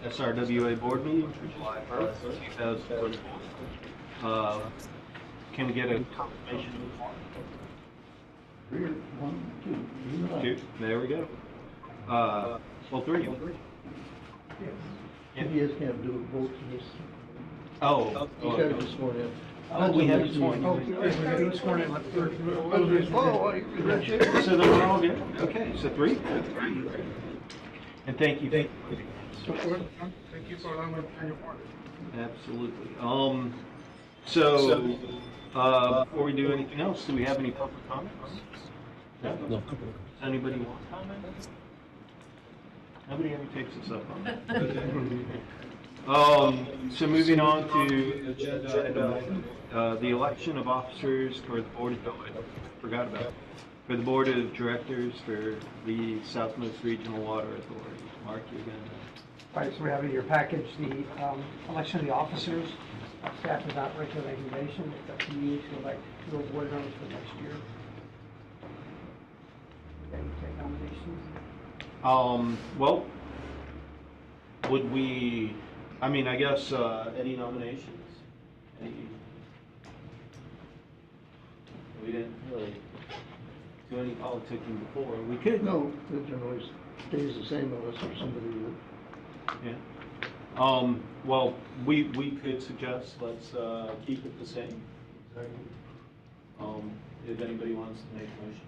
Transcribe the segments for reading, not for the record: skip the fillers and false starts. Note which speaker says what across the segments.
Speaker 1: SRWA board meeting for July 1st, 2024. Can we get a confirmation? Two. There we go. Well, three.
Speaker 2: Yes. You just can't do both of this.
Speaker 1: Oh.
Speaker 2: You got it this morning.
Speaker 1: Oh, we have it sworn.
Speaker 2: Oh,
Speaker 1: So then we're all good? Okay, so three? And thank you.
Speaker 3: Thank you for allowing me to your part.
Speaker 1: Absolutely. Before we do anything else, do we have any public comments? No. Does anybody want to comment? Nobody ever takes us up on that. So moving on to agenda item, the election of officers for the board of, for the board of directors for the Southmost Regional Water Authority. Mark, you're going to.
Speaker 4: All right, so we have in your package the election of the officers. Staff is not recommending recommendation. It's up to you to elect two board members for next year. Any take nominations?
Speaker 1: Well, would we, I mean, I guess, any nominations? We didn't really do any politicking before. We could.
Speaker 2: No, it generally stays the same unless there's somebody that.
Speaker 1: Yeah. Well, we could suggest let's keep it the same. If anybody wants to make a motion.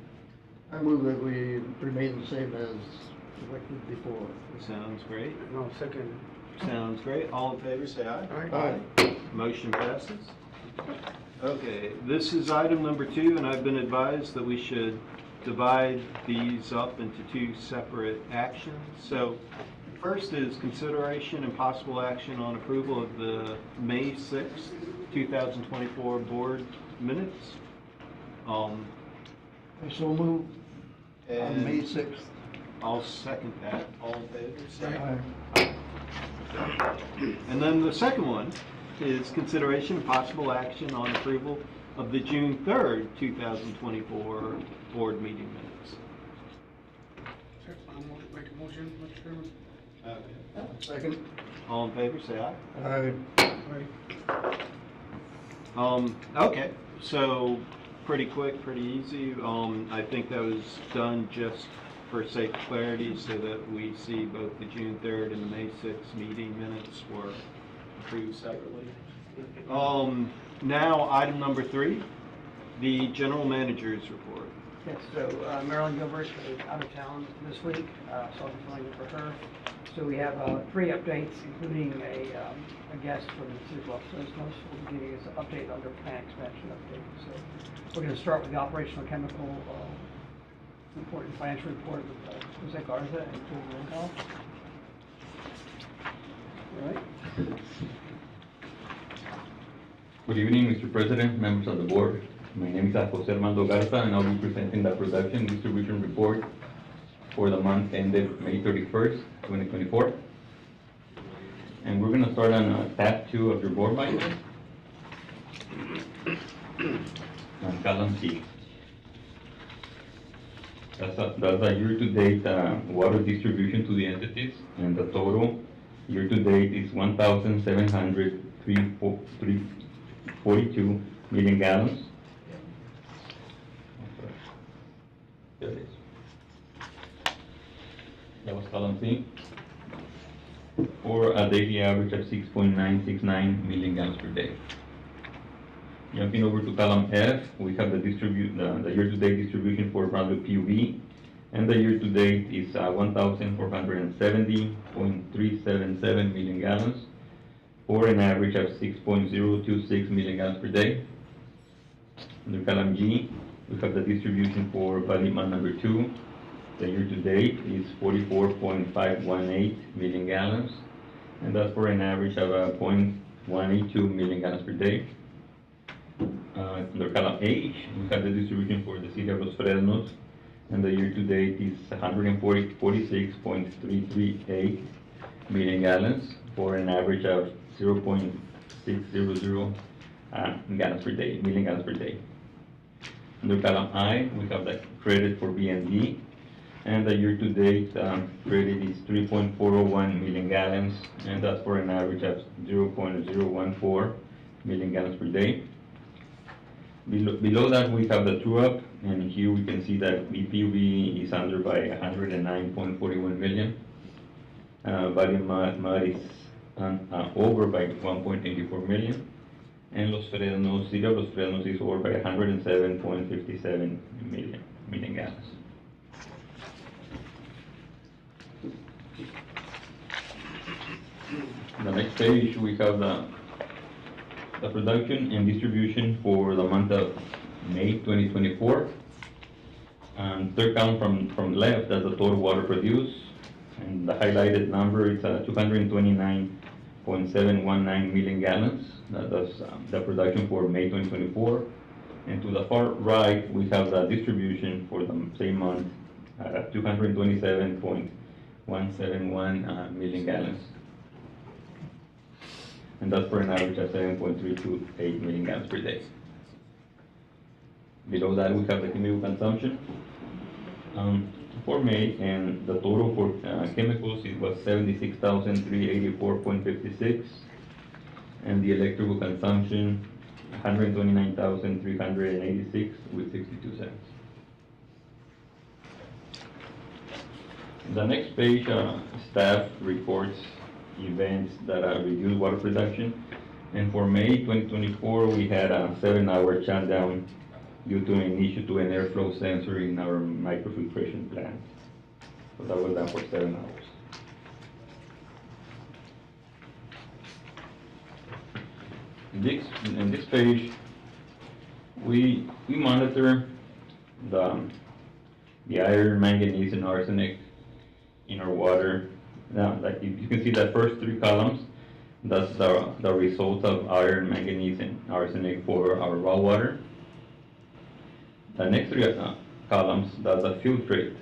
Speaker 2: I move that we remain the same as elected before.
Speaker 1: Sounds great.
Speaker 3: No, second.
Speaker 1: Sounds great. All in favor, say aye.
Speaker 3: Aye.
Speaker 1: Motion passes. Okay, this is item number 2, and I've been advised that we should divide these up into 2 separate actions. So first is consideration and possible action on approval of the May 6th, 2024 board minutes.
Speaker 2: I so move on May 6th.
Speaker 1: I'll second that. All in favor, say aye.
Speaker 2: Aye.
Speaker 1: And then the second one is consideration and possible action on approval of the June 3rd, 2024 board meeting minutes.
Speaker 3: I'm going to make a motion, Mr. Chairman.
Speaker 2: Second.
Speaker 1: All in favor, say aye.
Speaker 2: Aye.
Speaker 1: Okay, so pretty quick, pretty easy. I think that was done just for sake of clarity so that we see both the June 3rd and the May 6th meeting minutes were approved separately. Now, item number 3, the general manager's report.
Speaker 4: Yes, so Marilyn Gilbert is out of town this week, so I'll be filling in for her. So we have 3 updates, including a guest from the city of Los Angeles. We'll be giving us an update on their plan expansion update. So we're going to start with the operational chemical report and financial report with Jose Garza and Julie Lindell. All right.
Speaker 5: Good evening, Mr. President, members of the board. My name is Jose Armando Garza, and I'll be presenting the production distribution report for the month ended May 31st, 2024. And we're going to start on tab 2 of your board binder, on column C. That's a year-to-date water distribution to the entities, and the total year-to-date is 1,742 million gallons. There it is. That was column C, or a daily average of 6.969 million gallons per day. Jumping over to column F, we have the year-to-date distribution for Bradley PUB, and the year-to-date is 1,470.377 million gallons, for an average of 6.026 million gallons per day. Under column G, we have the distribution for Valima number 2. The year-to-date is 44.518 million gallons, and that's for an average of 0.182 million gallons per day. Under column H, we have the distribution for the city of Los Fresnos, and the year-to-date is 146.338 million gallons, for an average of 0.600 gallons per day, million gallons per day. Under column I, we have the credit for B&D, And the year-to-date credit is 3.401 million gallons, and that's for an average of 0.014 million gallons per day. Below that, we have the true-up, and here we can see that BPV is under by 109.41 million. Valley Mud is over by 1.84 million. And City of Los Fresnos is over by 107.57 million gallons. The next page, we have the production and distribution for the month of May 2024. Third column from left, that's the total water produced, and the highlighted number is 229.719 million gallons. That's the production for May 2024. And to the far right, we have the distribution for the same month, 227.171 million gallons. And that's for an average of 7.328 million gallons per day. Below that, we have the chemical consumption for May, and the total for chemicals, it was 76,384.56, and the electrical consumption, 129,386 with 62 cents. The next page, staff reports events that reduce water production. And for May 2024, we had a 7-hour shutdown due to an issue to an airflow sensor in our microfiltration plant. So that was done for 7 hours. In this page, we monitor the iron, manganese, and arsenic in our water. Now, like you can see the first 3 columns, that's the result of iron, manganese, and arsenic for our raw water. The next 3 columns, that's the filtrate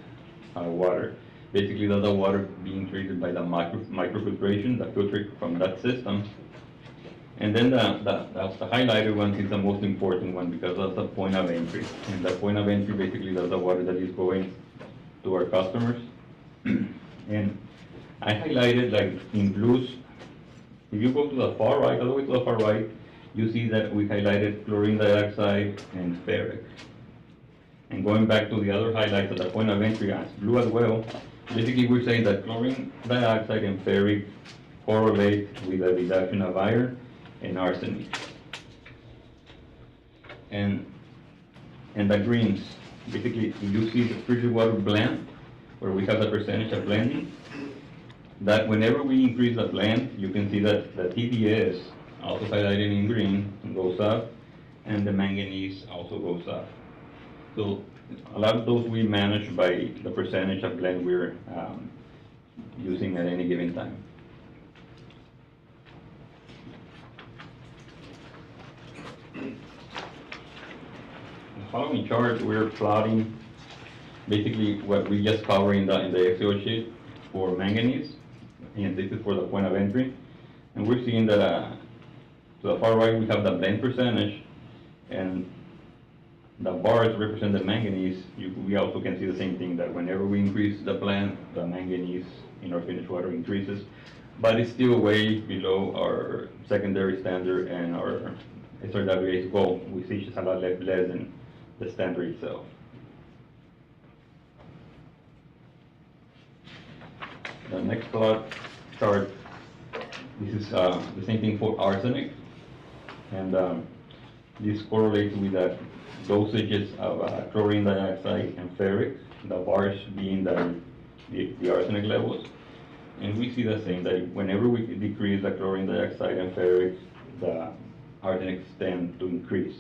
Speaker 5: water. Basically, that's the water being treated by the microfiltration, the filtrate from that system. And then the highlighted one is the most important one, because that's the point of entry. And the point of entry, basically, that's the water that is going to our customers. And I highlighted, like, in blues. If you go to the far right, all the way to the far right, you see that we highlighted chlorine dioxide and ferric. And going back to the other highlights at the point of entry, as blue as well, basically we're saying that chlorine dioxide and ferric correlate with a reduction of iron and arsenic. And the greens, basically you see the treated water blend, where we have the percentage of blending, that whenever we increase the blend, you can see that the TDS, also highlighted in green, goes up, and the manganese also goes up. So a lot of those we manage by the percentage of blend we're using at any given time. The following chart, we're plotting basically what we just covered in the Excel sheet for manganese, and this is for the point of entry. And we're seeing that to the far right we have the blend percentage, and the bars represent the manganese. We also can see the same thing, that whenever we increase the blend, the manganese in our finished water increases, but it's still way below our secondary standard and our SRWA's goal, which is a lot less than the standard itself. The next chart, this is the same thing for arsenic, and this correlates with the dosages of chlorine dioxide and ferric, the bars being the arsenic levels. And we see the same, that whenever we decrease the chlorine dioxide and ferric, the arsenic tend to increase.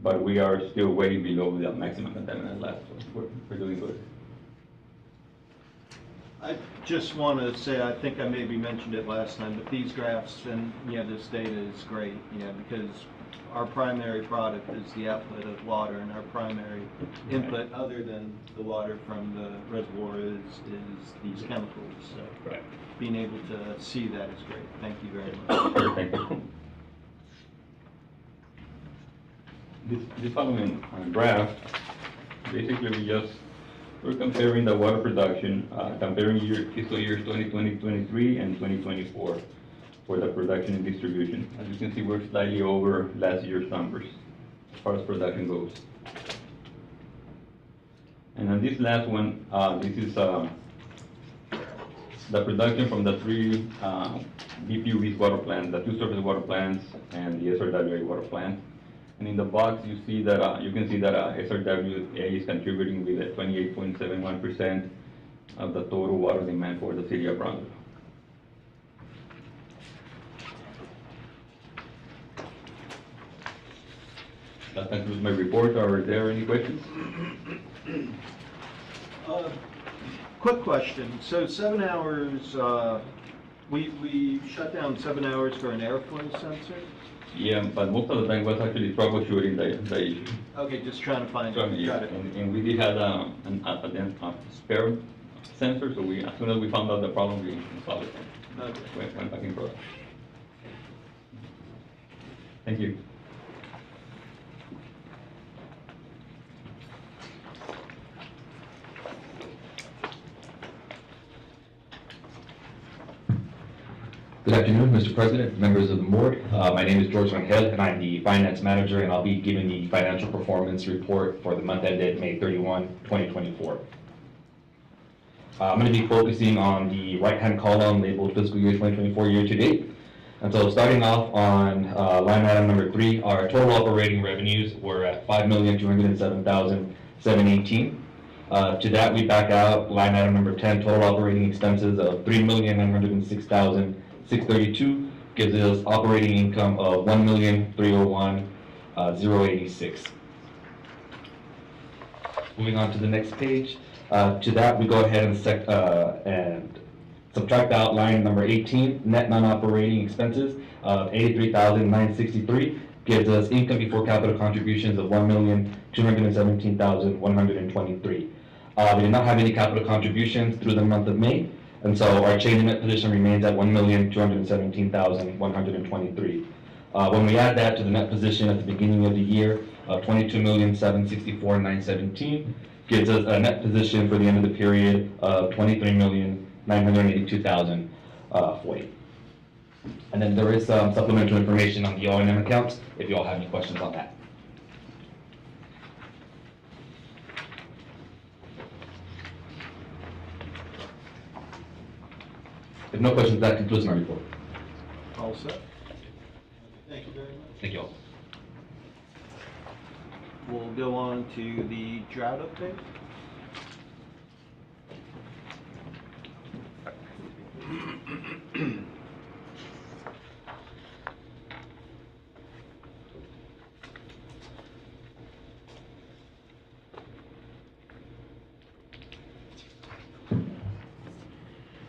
Speaker 5: But we are still way below the maximum contaminant level, so we're doing good.
Speaker 1: I just want to say, I think I maybe mentioned it last time, but these graphs and this data is great, because our primary product is the output of water, and our primary input, other than the water from the reservoir, is these chemicals. So
Speaker 5: Right.
Speaker 1: being able to see that is great. Thank you very much.
Speaker 5: Thank you. This following graph, basically we just We're comparing the water production, comparing fiscal years 2023 and 2024 for the production and distribution. As you can see, we're slightly over last year's numbers as far as production goes. And on this last one, this is the production from the three DPU's water plants, the two surface water plants and the SRWA water plant. And in the box, you see that you can see that SRWA is contributing with 28.71% of the total water demand for the city of Brownsville. That concludes my report. Are there any questions?
Speaker 1: Quick question. So 7 hours, we shut down 7 hours for an airflow sensor?
Speaker 5: Yeah, but most of the time was actually troubleshooting the issue.
Speaker 1: Okay, just trying to find
Speaker 5: So,
Speaker 1: it.
Speaker 5: yeah,
Speaker 1: Got it.
Speaker 5: and we did have a spare sensor, so as soon as we found out the problem, we installed it.
Speaker 1: Okay.
Speaker 5: Went back in production. Thank you.
Speaker 6: Good afternoon, Mr. President, members of the board. My name is George Rangel, and I'm the finance manager, and I'll be giving the financial performance report for the month ended May 31, 2024. I'm going to be focusing on the right-hand column labeled fiscal year 2024 year-to-date. And so starting off on line item number 3, our total operating revenues were at $5,207,718. To that, we back out line item number 10, total operating expenses of $3,906,632, gives us operating income of $1,301,086. Moving on to the next page. To that, we go ahead and subtract out line number 18, net non-operating expenses of $83,963, gives us income before capital contributions of $1,217,123. We did not have any capital contributions through the month of May, and so our change in net position remains at $1,217,123. When we add that to the net position at the beginning of the year of $22,764,917, gives us a net position for the end of the period of $23,982,040. And then there is some supplemental information on the O&M accounts, if you all have any questions on that. If no questions, that concludes my report.
Speaker 1: All set? Thank you very much.
Speaker 6: Thank you all.
Speaker 1: We'll go on to the drought update.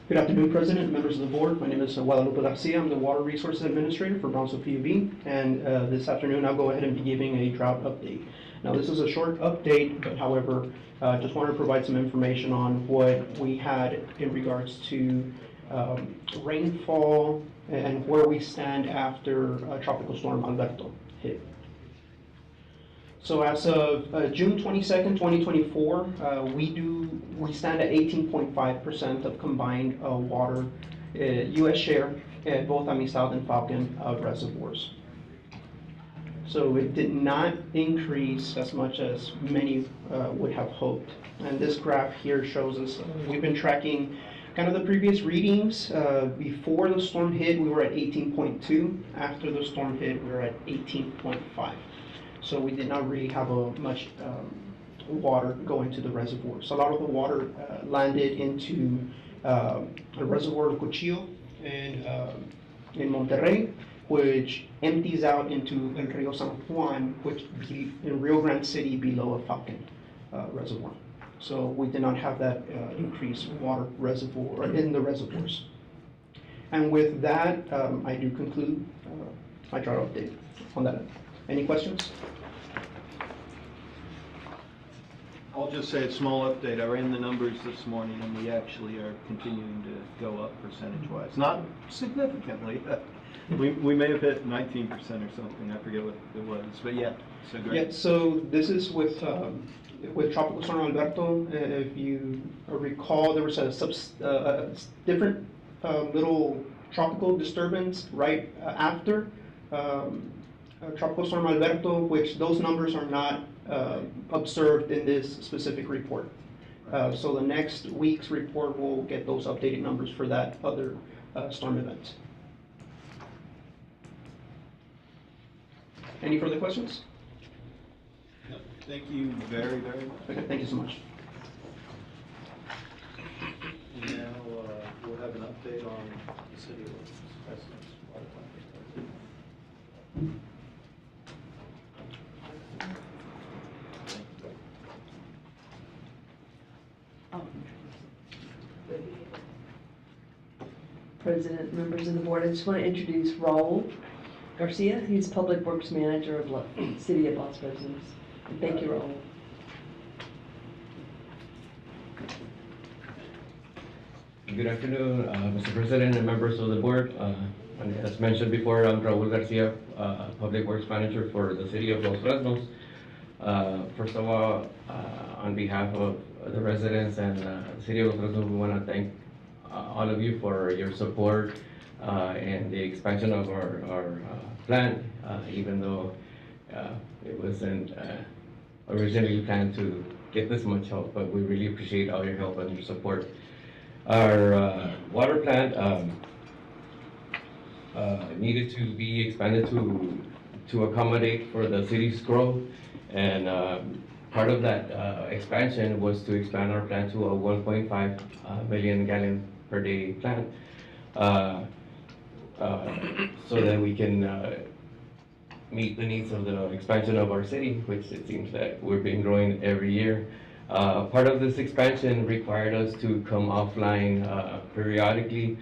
Speaker 7: Good afternoon, President, members of the board. My name is Guadalupe Garcia. I'm the Water Resources Administrator for Brownsville PUB, and this afternoon I'll go ahead and be giving a drought update. Now, this is a short update, but however, just want to provide some information on what we had in regards to rainfall and where we stand after Tropical Storm Alberto hit. So as of June 22nd, 2024, we stand at 18.5% of combined water U.S. share at both Amistad and Falcon reservoirs. So it did not increase as much as many would have hoped. And this graph here shows us we've been tracking kind of the previous readings. Before the storm hit, we were at 18.2. After the storm hit, we were at 18.5. So we did not really have much water going to the reservoirs. A lot of the water landed into the reservoir of Cuchillo in Monterrey, which empties out into El Rio San Juan, which in Rio Grande City below a Falcon reservoir. So we did not have that increased water reservoir in the reservoirs. And with that, I do conclude my drought update on that. Any questions?
Speaker 1: I'll just say a small update. I ran the numbers this morning, and we actually are continuing to go up percentage-wise. Not significantly. We may have hit 19% or something. I forget what it was, but yeah, so great.
Speaker 7: Yeah, so this is with with Tropical Storm Alberto, if you recall, there was a different little tropical disturbance right after Tropical Storm Alberto, which those numbers are not observed in this specific report. So the next week's report will get those updated numbers for that other storm event. Any further questions?
Speaker 1: No, thank you very, very much.
Speaker 7: Okay, thank you so much.
Speaker 1: And now we'll have an update on the city of President's water plant.
Speaker 8: President, members of the board, I just want to introduce Raul Garcia. He's Public Works Manager of City of Los Fresnos. And thank you, Raul.
Speaker 9: Good afternoon, Mr. President and members of the board. As mentioned before, I'm Raul Garcia, Public Works Manager for the City of Los Fresnos. First of all, on behalf of the residents and the City of Los Fresnos, we want to thank all of you for your support and the expansion of our plant, even though it wasn't originally planned to get this much help, but we really appreciate all your help and your support. Our water plant needed to be expanded to accommodate for the city's growth, and part of that expansion was to expand our plant to a 1.5 million gallon per day plant, so that we can meet the needs of the expansion of our city, which it seems that we've been growing every year. Part of this expansion required us to come offline periodically.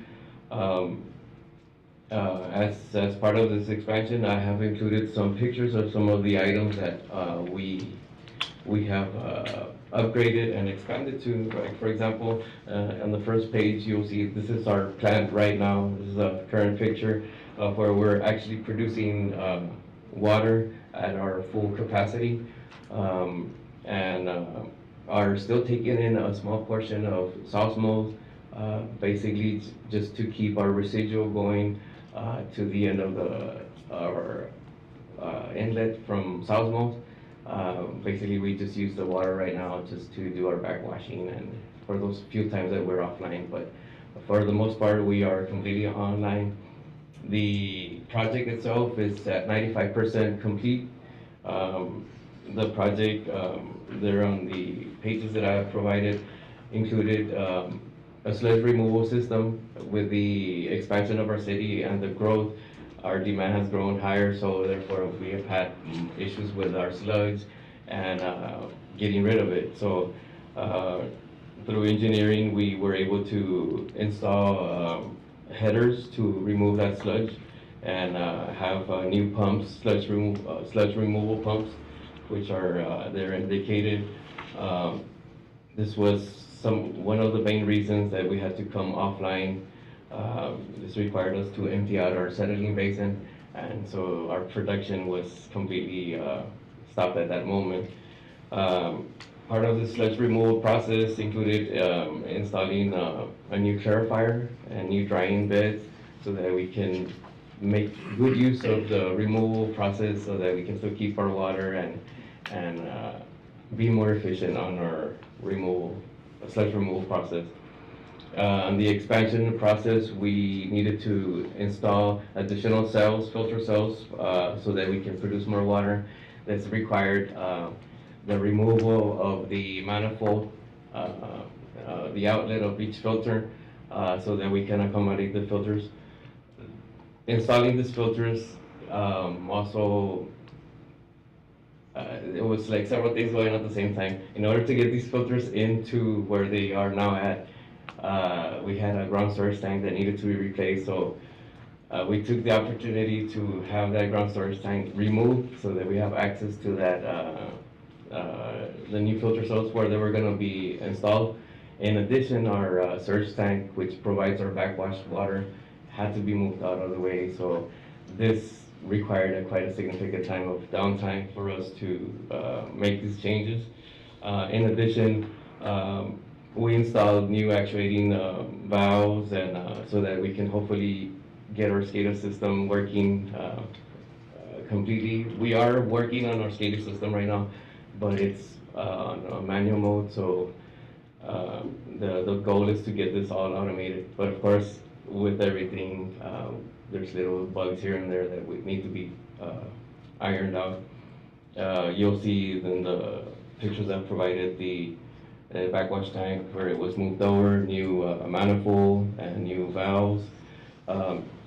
Speaker 9: As part of this expansion, I have included some pictures of some of the items that we have upgraded and expanded to. Like, for example, on the first page, you'll see this is our plant right now. This is a current picture of where we're actually producing water at our full capacity, and are still taking in a small portion of Salsmos, basically just to keep our residual going to the end of our inlet from Salsmos. Basically, we just use the water right now just to do our backwashing and for those few times that we're offline. But for the most part, we are completely online. The project itself is at 95% complete. The project, there on the pages that I have provided, included a sludge removal system. With the expansion of our city and the growth, our demand has grown higher, so therefore we have had issues with our sludge and getting rid of it. So through engineering, we were able to install headers to remove that sludge and have new pumps, sludge removal pumps, which are they're indicated. This was one of the main reasons that we had to come offline. This required us to empty out our settling basin, and so our production was completely stopped at that moment. Part of the sludge removal process included installing a new clarifier and new drying beds so that we can make good use of the removal process so that we can still keep our water and be more efficient on our sludge removal process. On the expansion process, we needed to install additional cells, filter cells, so that we can produce more water. That's required the removal of the manifold, the outlet of each filter, so that we can accommodate the filters. Installing these filters also, it was like several things going on at the same time. In order to get these filters into where they are now at, we had a ground storage tank that needed to be replaced, so we took the opportunity to have that ground storage tank removed so that we have access to that, the new filter cells where they were going to be installed. In addition, our surge tank, which provides our backwash water, had to be moved out of the way, so this required quite a significant time of downtime for us to make these changes. In addition, we installed new actuating valves and so that we can hopefully get our SCADA system working completely. We are working on our SCADA system right now, but it's on a manual mode, so the goal is to get this all automated. But of course, with everything, there's little bugs here and there that would need to be ironed out. You'll see in the pictures I've provided the backwash tank where it was moved over, new manifold and new valves.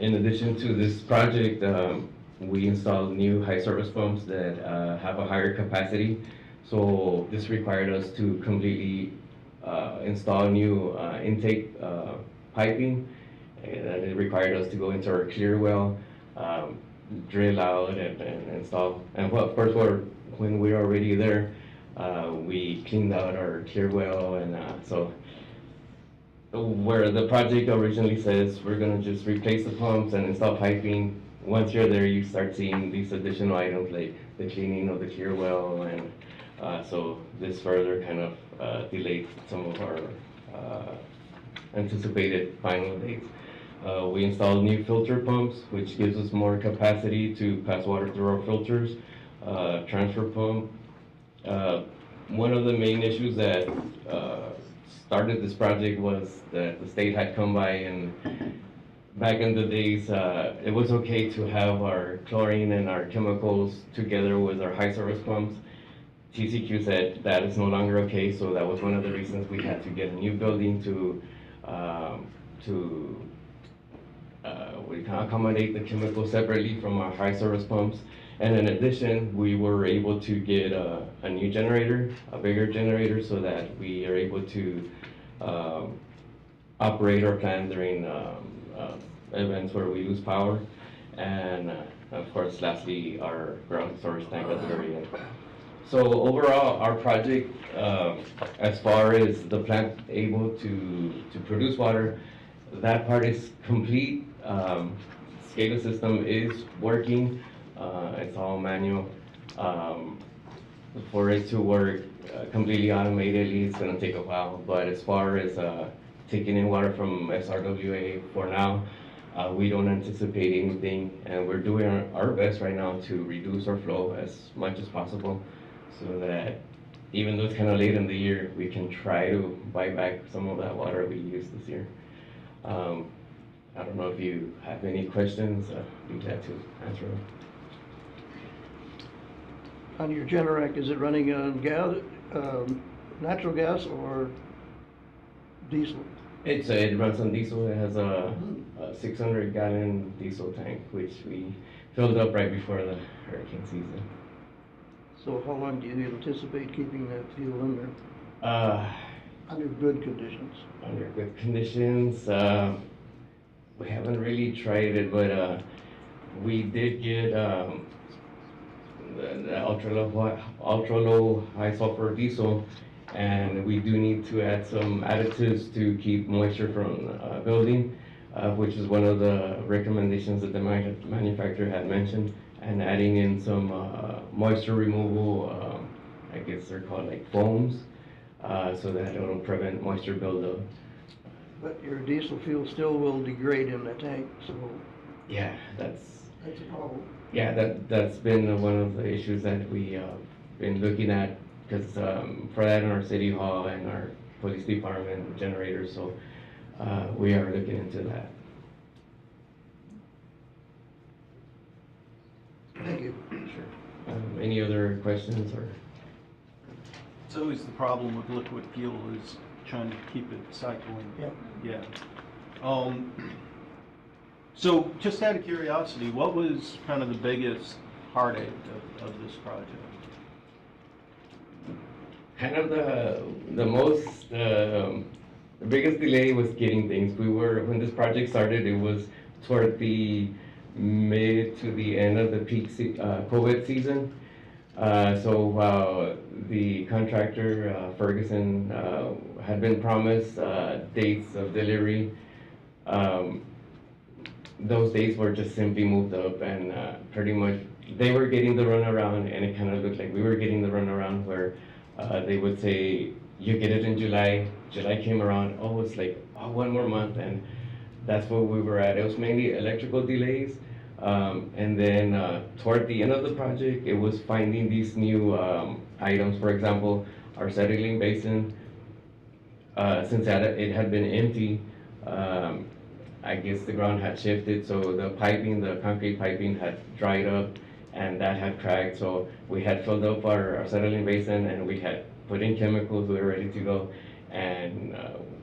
Speaker 9: In addition to this project, we installed new high service pumps that have a higher capacity. So this required us to completely install new intake piping, and it required us to go into our clear well, drill out and install. And well, of course, when we were already there, we cleaned out our clear well, and so where the project originally says we're gonna just replace the pumps and install piping, once you're there, you start seeing these additional items like the cleaning of the clear well, and so this further kind of delayed some of our anticipated final dates. We installed new filter pumps, which gives us more capacity to pass water through our filters. Transfer pump. One of the main issues that started this project was that the state had come by, and back in the days, it was okay to have our chlorine and our chemicals together with our high service pumps. TCQ said that is no longer okay, so that was one of the reasons we had to get a new building to we can accommodate the chemicals separately from our high service pumps. And in addition, we were able to get a new generator, a bigger generator, so that we are able to operate our plant during events where we lose power. And of course, lastly, our ground storage tank at the very end. So overall, our project, as far as the plant able to produce water, that part is complete. SCADA system is working. It's all manual. For it to work completely automated, it's gonna take a while. But as far as taking in water from SRWA for now, we don't anticipate anything, and we're doing our best right now to reduce our flow as much as possible, so that even though it's kind of late in the year, we can try to buy back some of that water we used this year. I don't know if you have any questions. I'd be glad to answer them.
Speaker 2: On your Generac, is it running on gas, natural gas or diesel?
Speaker 9: It runs on diesel. It has a 600-gallon diesel tank, which we filled up right before the hurricane season.
Speaker 2: So how long do you anticipate keeping that fuel in there? Under good conditions?
Speaker 9: Under good conditions. We haven't really tried it, but we did get the ultra low high sulfur diesel, and we do need to add some additives to keep moisture from building, which is one of the recommendations that the manufacturer had mentioned, and adding in some moisture removal, I guess they're called like foams, so that it'll prevent moisture buildup.
Speaker 2: But your diesel fuel still will degrade in the tank, so
Speaker 9: Yeah,
Speaker 2: that's a problem.
Speaker 9: yeah, that's been one of the issues that we been looking at, because for that in our city hall and our police department generators, so we are looking into that.
Speaker 2: Thank you.
Speaker 9: Sure. Any other questions or?
Speaker 1: It's always the problem with liquid fuel is trying to keep it cycling.
Speaker 2: Yep.
Speaker 1: Yeah. So just out of curiosity, what was kind of the biggest heartache of this project?
Speaker 9: Kind of the most, the biggest delay was getting things. When this project started, it was toward the mid to the end of the peak COVID season. So while the contractor, Ferguson, had been promised dates of delivery, those dates were just simply moved up, and pretty much they were getting the runaround, and it kind of looked like we were getting the runaround, where they would say, you get it in July. July came around, oh, it's like, oh, 1 more month, and that's where we were at. It was mainly electrical delays. And then toward the end of the project, it was finding these new items. For example, our settling basin, since it had been empty, I guess the ground had shifted, so the piping, the concrete piping had dried up, and that had cracked. So we had filled up our settling basin, and we had put in chemicals. We were ready to go, and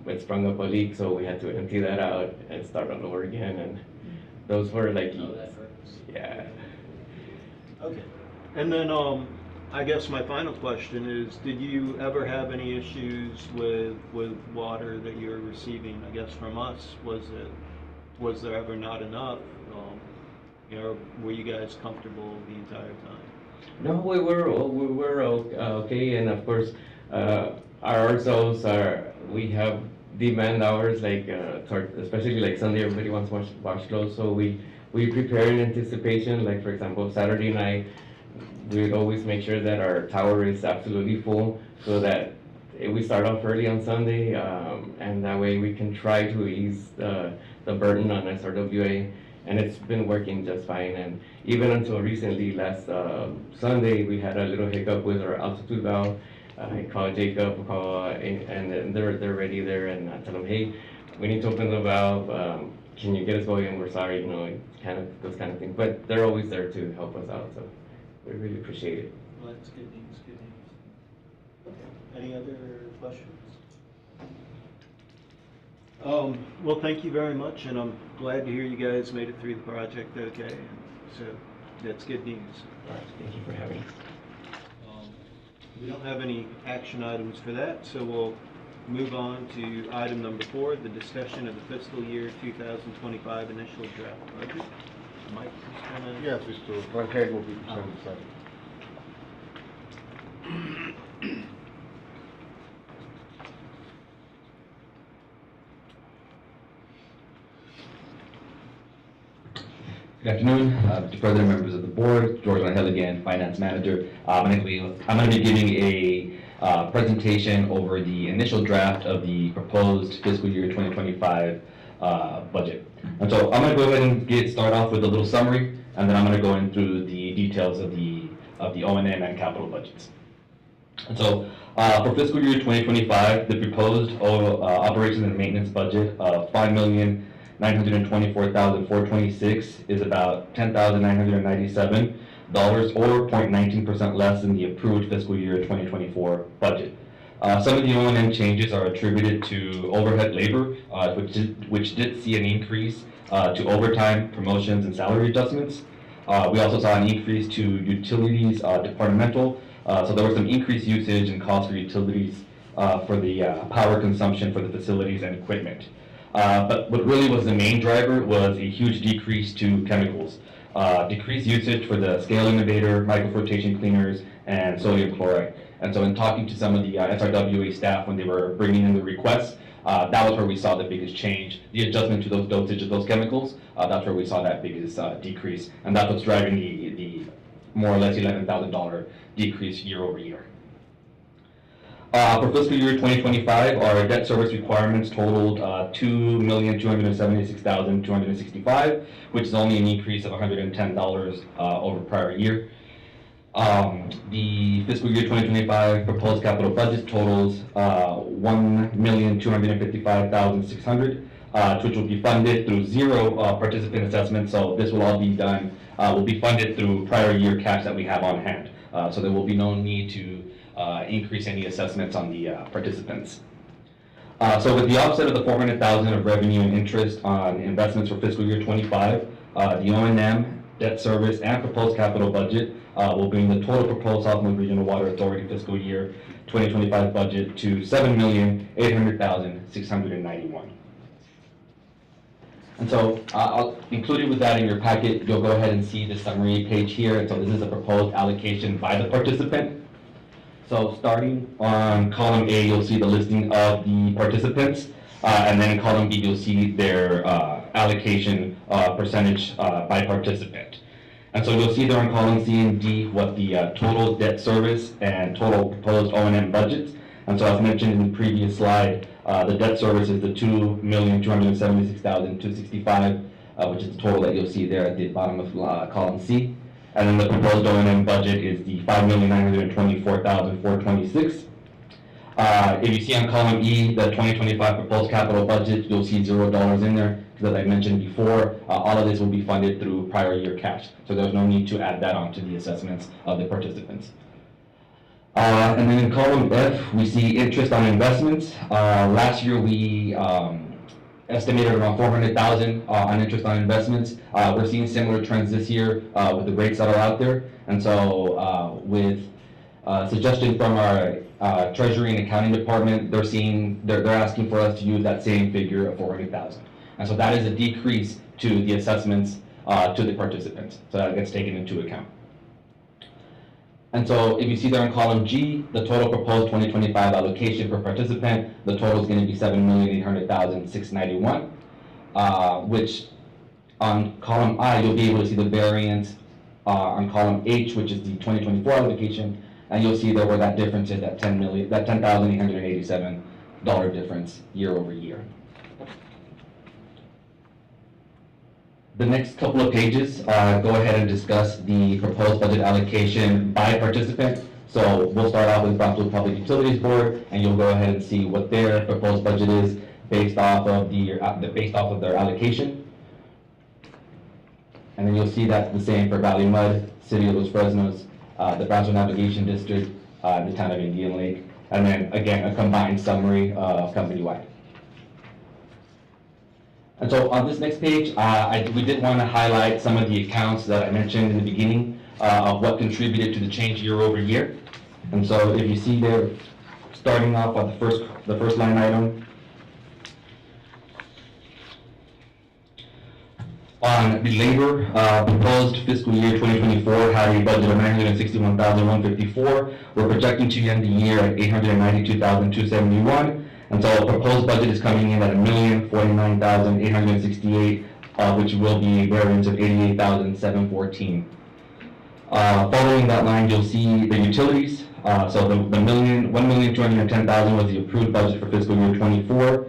Speaker 9: it sprung up a leak, so we had to empty that out and start all over again. And those were like, yeah.
Speaker 1: Okay. And then, I guess my final question is, did you ever have any issues with water that you were receiving, I guess, from us? Was there ever not enough? Were you guys comfortable the entire time?
Speaker 9: No, we were okay, and of course, we have demand hours, like, especially like Sunday, everybody wants to wash clothes, so we prepare in anticipation. Like, for example, Saturday night, we'd always make sure that our tower is absolutely full, so that we start off early on Sunday, and that way we can try to ease the burden on SRWA, and it's been working just fine. And even until recently, last Sunday, we had a little hiccup with our altitude valve. I called Jacob, and they're ready there, and I tell them, hey, we need to open the valve. Can you get us going? We're sorry, kind of those kind of things. But they're always there to help us out, so we really appreciate it.
Speaker 1: Well, that's good news, good news. Okay. Any other questions? Well, thank you very much, and I'm glad to hear you guys made it through the project okay, and so that's good news.
Speaker 9: All right, thank you for having us.
Speaker 1: We don't have any action items for that, so we'll move on to item number 4, the discussion of the fiscal year 2025 initial draft budget. Mike, just kind of...
Speaker 3: Yes, Mr. Rangel will be presenting the second.
Speaker 6: Good afternoon, Mr. President, members of the board. George Rangel again, Finance Manager. I'm going to be giving a presentation over the initial draft of the proposed fiscal year 2025 budget. And so I'm going to go ahead and start off with a little summary, and then I'm going to go into the details of the O&M and capital budgets. And so for fiscal year 2025, the proposed operations and maintenance budget of $5,924,426 is about $10,997 or 0.19% less than the approved fiscal year 2024 budget. Some of the O&M changes are attributed to overhead labor, which did see an increase to overtime, promotions, and salary adjustments. We also saw an increase to utilities, departmental, so there was some increased usage and cost for utilities for the power consumption for the facilities and equipment. But what really was the main driver was a huge decrease to chemicals. Decreased usage for the scale innovator, microflotation cleaners, and sodium chloride. And so in talking to some of the SRWA staff when they were bringing in the requests, that was where we saw the biggest change. The adjustment to those dosage of those chemicals, that's where we saw that biggest decrease. And that's what's driving the more or less $11,000 decrease year over year. For fiscal year 2025, our debt service requirements totaled $2,276,265, which is only an increase of $110 over prior year. The fiscal year 2025 proposed capital budget totals $1,255,600, which will be funded through zero participant assessments. So this will all be done, will be funded through prior year cash that we have on hand. So there will be no need to increase any assessments on the participants. So with the offset of the $400,000 of revenue and interest on investments for fiscal year 25, the O&M, debt service, and proposed capital budget will bring the total proposed Southland Regional Water Authority fiscal year 2025 budget to $7,800,691. And so included with that in your packet, you'll go ahead and see the summary page here. And so this is a proposed allocation by the participant. So starting on column A, you'll see the listing of the participants, and then in column B, you'll see their allocation percentage by participant. And so you'll see there on column C and D what the total debt service and total proposed O&M budgets. And so as mentioned in the previous slide, the debt service is the $2,276,265, which is the total that you'll see there at the bottom of column C. And then the proposed O&M budget is the $5,924,426. If you see on column E, the 2025 proposed capital budget, you'll see $0 in there. Because as I mentioned before, all of this will be funded through prior year cash. So there's no need to add that onto the assessments of the participants. And then in column F, we see interest on investments. Last year, we estimated around $400,000 on interest on investments. We're seeing similar trends this year with the rates that are out there. And so with suggestion from our Treasury and Accounting Department, they're asking for us to use that same figure of $400,000. And so that is a decrease to the assessments to the participants. So that gets taken into account. And so if you see there in column G, the total proposed 2025 allocation per participant, the total is going to be $7,800,691, which on column I, you'll be able to see the variance on column H, which is the 2024 allocation, and you'll see there where that difference is, that $10,887 difference year over year. The next couple of pages go ahead and discuss the proposed budget allocation by participant. So we'll start off with Brownsville Public Utilities Board, and you'll go ahead and see what their proposed budget is based off of their allocation. And then you'll see that's the same for Valley Mud, City of Los Fresnos, the Brownsville Navigation District, the Town of Indian Lake, and then again a combined summary of company-wide. And so on this next page, we did want to highlight some of the accounts that I mentioned in the beginning of what contributed to the change year over year. And so if you see there, starting off at the first line item, on the labor, proposed fiscal year 2024 had a budget of $961,154. We're projecting to end the year at $892,271. And so proposed budget is coming in at $1,049,868, which will be a variance of $88,714. Following that line, you'll see the utilities. So the $1,210,000 was the approved budget for fiscal year 24.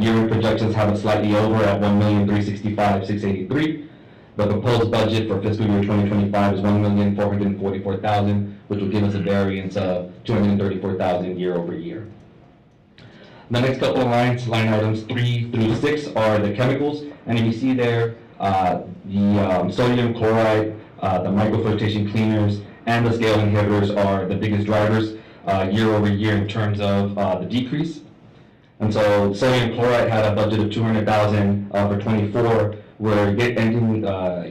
Speaker 6: Year-end projections have it slightly over at $1,365,683. The proposed budget for fiscal year 2025 is $1,444,000, which will give us a variance of $234,000 year over year. The next couple of line items 3 through 6 are the chemicals, and if you see there, the sodium chloride, the microfiltration cleaners, and the scale inhibitors are the biggest drivers year over year in terms of the decrease. And so sodium chloride had a budget of $200,000 for 24, where ending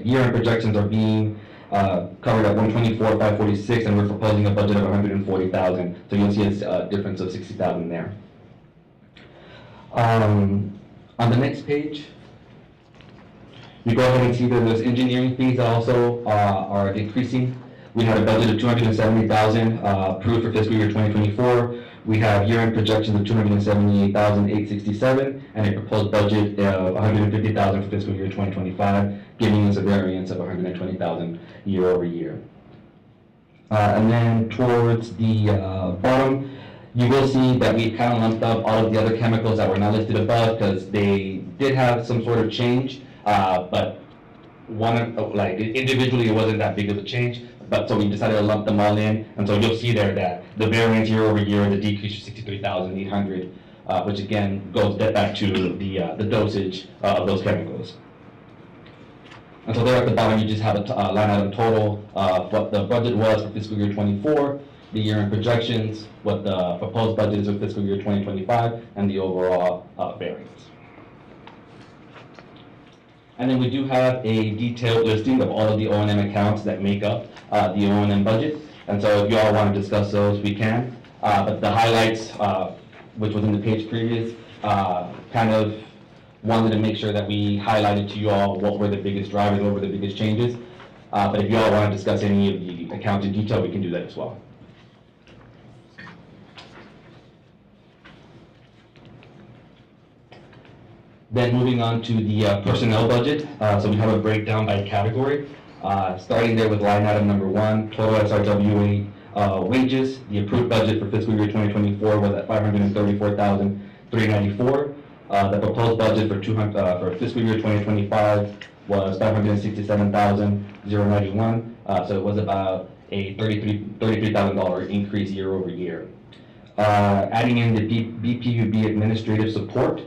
Speaker 6: year-end projections are being covered at $124,546, and we're proposing a budget of $140,000. So you'll see a difference of $60,000 there. On the next page, you go ahead and see that those engineering fees also are decreasing. We had a budget of $270,000 approved for fiscal year 2024. We have year-end projections of $278,867 and a proposed budget of $150,000 for fiscal year 2025, giving us a variance of $120,000 year over year. And then towards the bottom, you will see that we kind of lumped up all of the other chemicals that were not listed above because they did have some sort of change, but individually it wasn't that big of a change. But so we decided to lump them all in, and so you'll see there that the variance year over year, the decrease is $63,800, which again goes back to the dosage of those chemicals. And so there at the bottom, you just have a line item total of what the budget was for fiscal year 24, the year-end projections, what the proposed budget is for fiscal year 2025, and the overall variance. And then we do have a detailed listing of all of the O&M accounts that make up the O&M budget. And so if you all want to discuss those, we can. But the highlights, which was in the page previous, kind of wanted to make sure that we highlighted to you all what were the biggest drivers, what were the biggest changes. But if you all want to discuss any of the accounts in detail, we can do that as well. Then moving on to the personnel budget. So we have a breakdown by category. Starting there with line item number 1, total SRWA wages. The approved budget for fiscal year 2024 was at $534,394. The proposed budget for fiscal year 2025 was $567,091. So it was about a $33,000 increase year over year. Adding in the BPUB administrative support,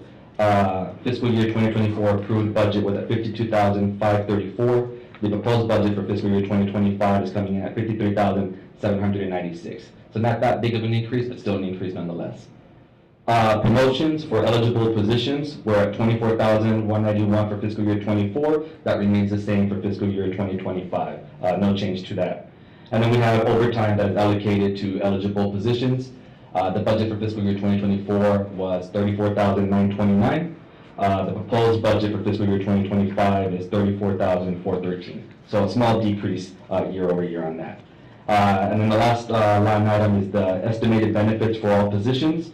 Speaker 6: fiscal year 2024 approved budget was at $52,534. The proposed budget for fiscal year 2025 is coming in at $53,796. So not that big of an increase, but still an increase nonetheless. Promotions for eligible positions were at $24,191 for fiscal year 24. That remains the same for fiscal year 2025. No change to that. And then we have overtime that is allocated to eligible positions. The budget for fiscal year 2024 was $34,929. The proposed budget for fiscal year 2025 is $34,413. So a small decrease year over year on that. And then the last line item is the estimated benefits for all positions.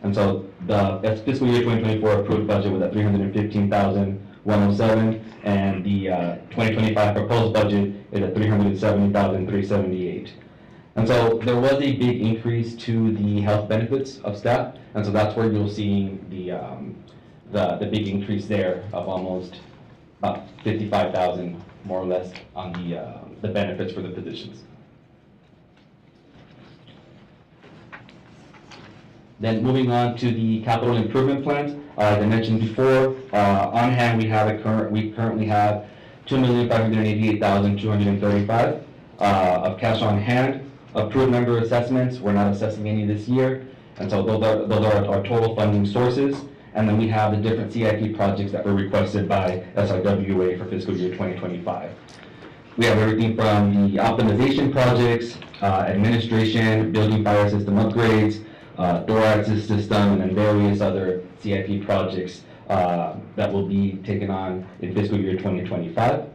Speaker 6: And so the fiscal year 2024 approved budget was at $315,107, and the 2025 proposed budget is at $370,378. And so there was a big increase to the health benefits of staff, and so that's where you'll see the big increase there of almost about $55,000 more or less on the benefits for the positions. Then moving on to the capital improvement plans, as I mentioned before, on hand we currently have $2,588,235 of cash on hand. Approved member assessments, we're not assessing any this year, and so those are our total funding sources. And then we have the different CIP projects that were requested by SRWA for fiscal year 2025. We have everything from the optimization projects, administration, building fire system upgrades, door access system, and then various other CIP projects that will be taken on in fiscal year 2025.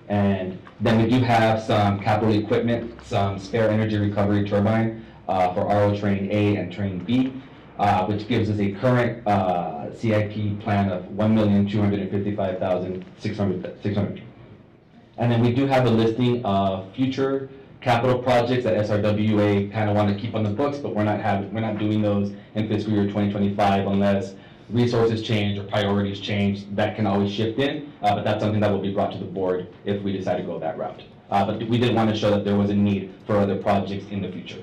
Speaker 6: And then we do have some capital equipment, some spare energy recovery turbine for RO Train A and Train B, which gives us a current CIP plan of $1,255,600. And then we do have a listing of future capital projects that SRWA kind of want to keep on the books, but we're not doing those in fiscal year 2025 unless resources change or priorities change. That can always shift in, but that's something that will be brought to the board if we decide to go that route. But we did want to show that there was a need for other projects in the future.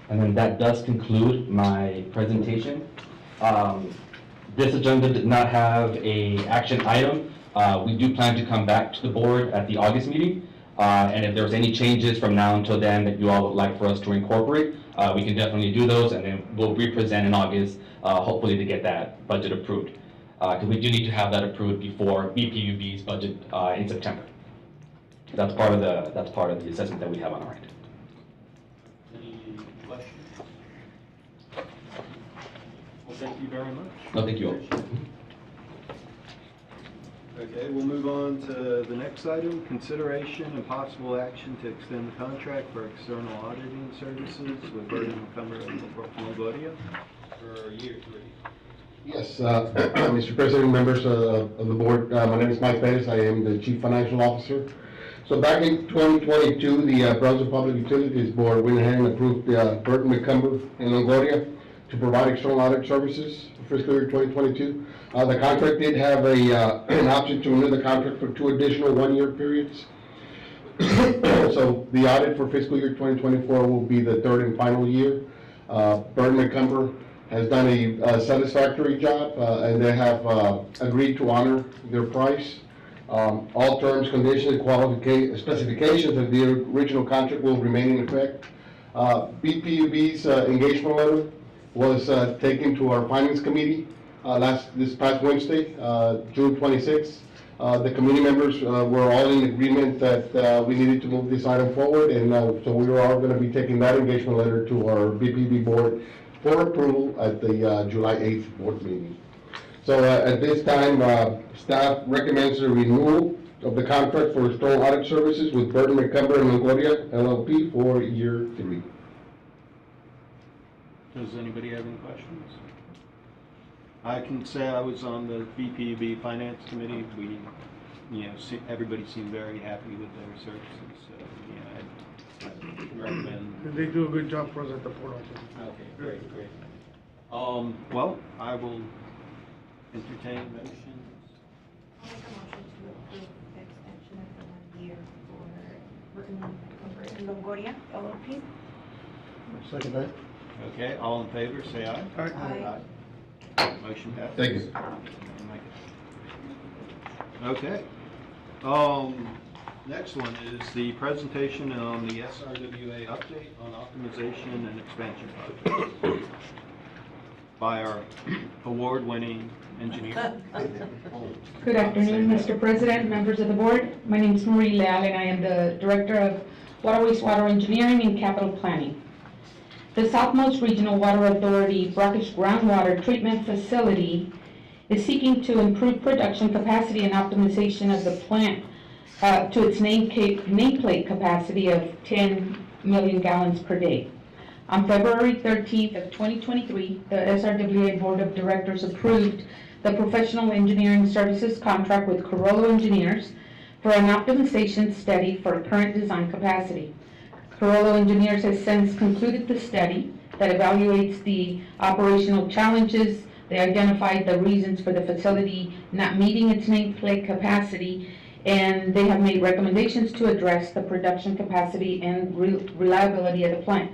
Speaker 6: And then that does conclude my presentation. This agenda did not have an action item. We do plan to come back to the board at the August meeting. And if there's any changes from now until then that you all would like for us to incorporate, we can definitely do those, and then we'll re-present in August, hopefully to get that budget approved. Because we do need to have that approved before BPUB's budget in September. That's part of the assessment that we have on our end.
Speaker 1: Any questions? Well, thank you very much.
Speaker 6: No, thank you all.
Speaker 1: Okay, we'll move on to the next item, consideration and possible action to extend the contract for external auditing services with Burden Cumber and Longoria for year 3.
Speaker 3: Yes, Mr. President, members of the board, my name is Mike Perez. I am the Chief Financial Officer. So back in 2022, the Brownsville Public Utilities Board went ahead and approved Burden McCumber and Longoria to provide external audit services for fiscal year 2022. The contract did have an option to renew the contract for 2 additional 1-year periods. So the audit for fiscal year 2024 will be the 3rd and final year. Burden McCumber has done a satisfactory job, and they have agreed to honor their price. All terms, conditions, specifications of the original contract will remain in effect. BPUB's engagement letter was taken to our finance committee this past Wednesday, June 26th. The committee members were all in agreement that we needed to move this item forward, and so we are all going to be taking that engagement letter to our BPUB board for approval at the July 8th board meeting. So at this time, staff recommends the renewal of the contract for external audit services with Burden McCumber and Longoria LLP for year 3.
Speaker 1: Does anybody have any questions? I can say I was on the BPUB Finance Committee. We, everybody seemed very happy with their services, so, I'd recommend.
Speaker 10: And they do a good job for us at the port office.
Speaker 1: Okay, great. Well, I will entertain motions.
Speaker 11: I'll make a motion to approve the extension of the 1 year for Longoria LLP.
Speaker 2: Second that.
Speaker 1: Okay, all in favor, say aye.
Speaker 11: Aye.
Speaker 1: Motion passed.
Speaker 3: Thank you.
Speaker 1: Okay. Next one is the presentation on the SRWA update on optimization and expansion projects by our award-winning engineer.
Speaker 12: Good afternoon, Mr. President, members of the board. My name is Marie Leal, and I am the Director of Water Wastewater Engineering and Capital Planning. The Southmost Regional Water Authority Brackish Groundwater Treatment Facility is seeking to improve production capacity and optimization of the plant to its nameplate capacity of 10 million gallons per day. On February 13th of 2023, the SRWA Board of Directors approved the professional engineering services contract with Carollo Engineers for an optimization study for current design capacity. Carollo Engineers has since concluded the study that evaluates the operational challenges. They identified the reasons for the facility not meeting its nameplate capacity, and they have made recommendations to address the production capacity and reliability of the plant.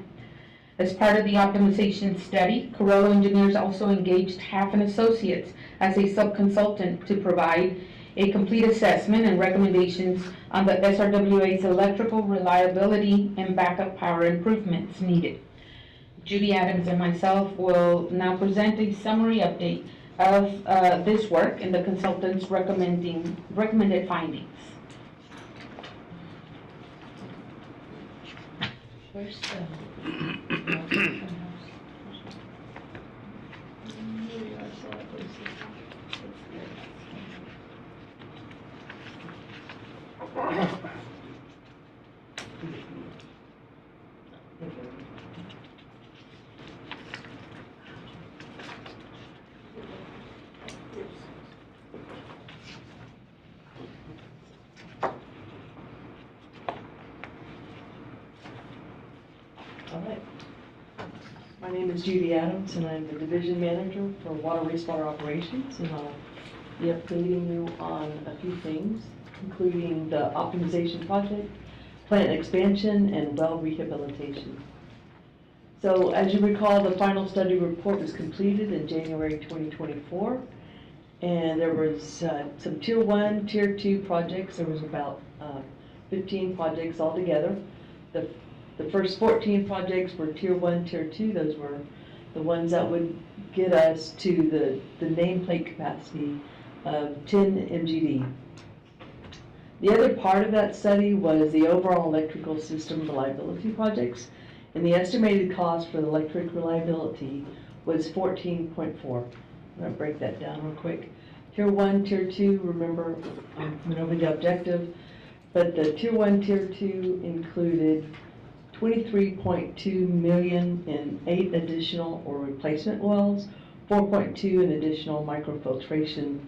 Speaker 12: As part of the optimization study, Carollo Engineers also engaged Half & Associates as a sub-consultant to provide a complete assessment and recommendations on the SRWA's electrical reliability and backup power improvements needed. Judy Adams and myself will now present a summary update of this work and the consultant's recommended findings. Where's
Speaker 8: All right. My name is Judy Adams, and I'm the Division Manager for Water Wastewater Operations, and I'll be updating you on a few things, including the optimization project, plant expansion, and well rehabilitation. So as you recall, the final study report was completed in January 2024, and there was some Tier 1, Tier 2 projects. There was about 15 projects altogether. The first 14 projects were Tier 1, Tier 2. Those were the ones that would get us to the nameplate capacity of 10 MGD. The other part of that study was the overall electrical system reliability projects, and the estimated cost for the electric reliability was 14.4. I'm going to break that down real quick. Tier 1, Tier 2, remember, I went over the objective, but the Tier 1, Tier 2 included $23.2 million in 8 additional or replacement wells, 4.2 in additional microfiltration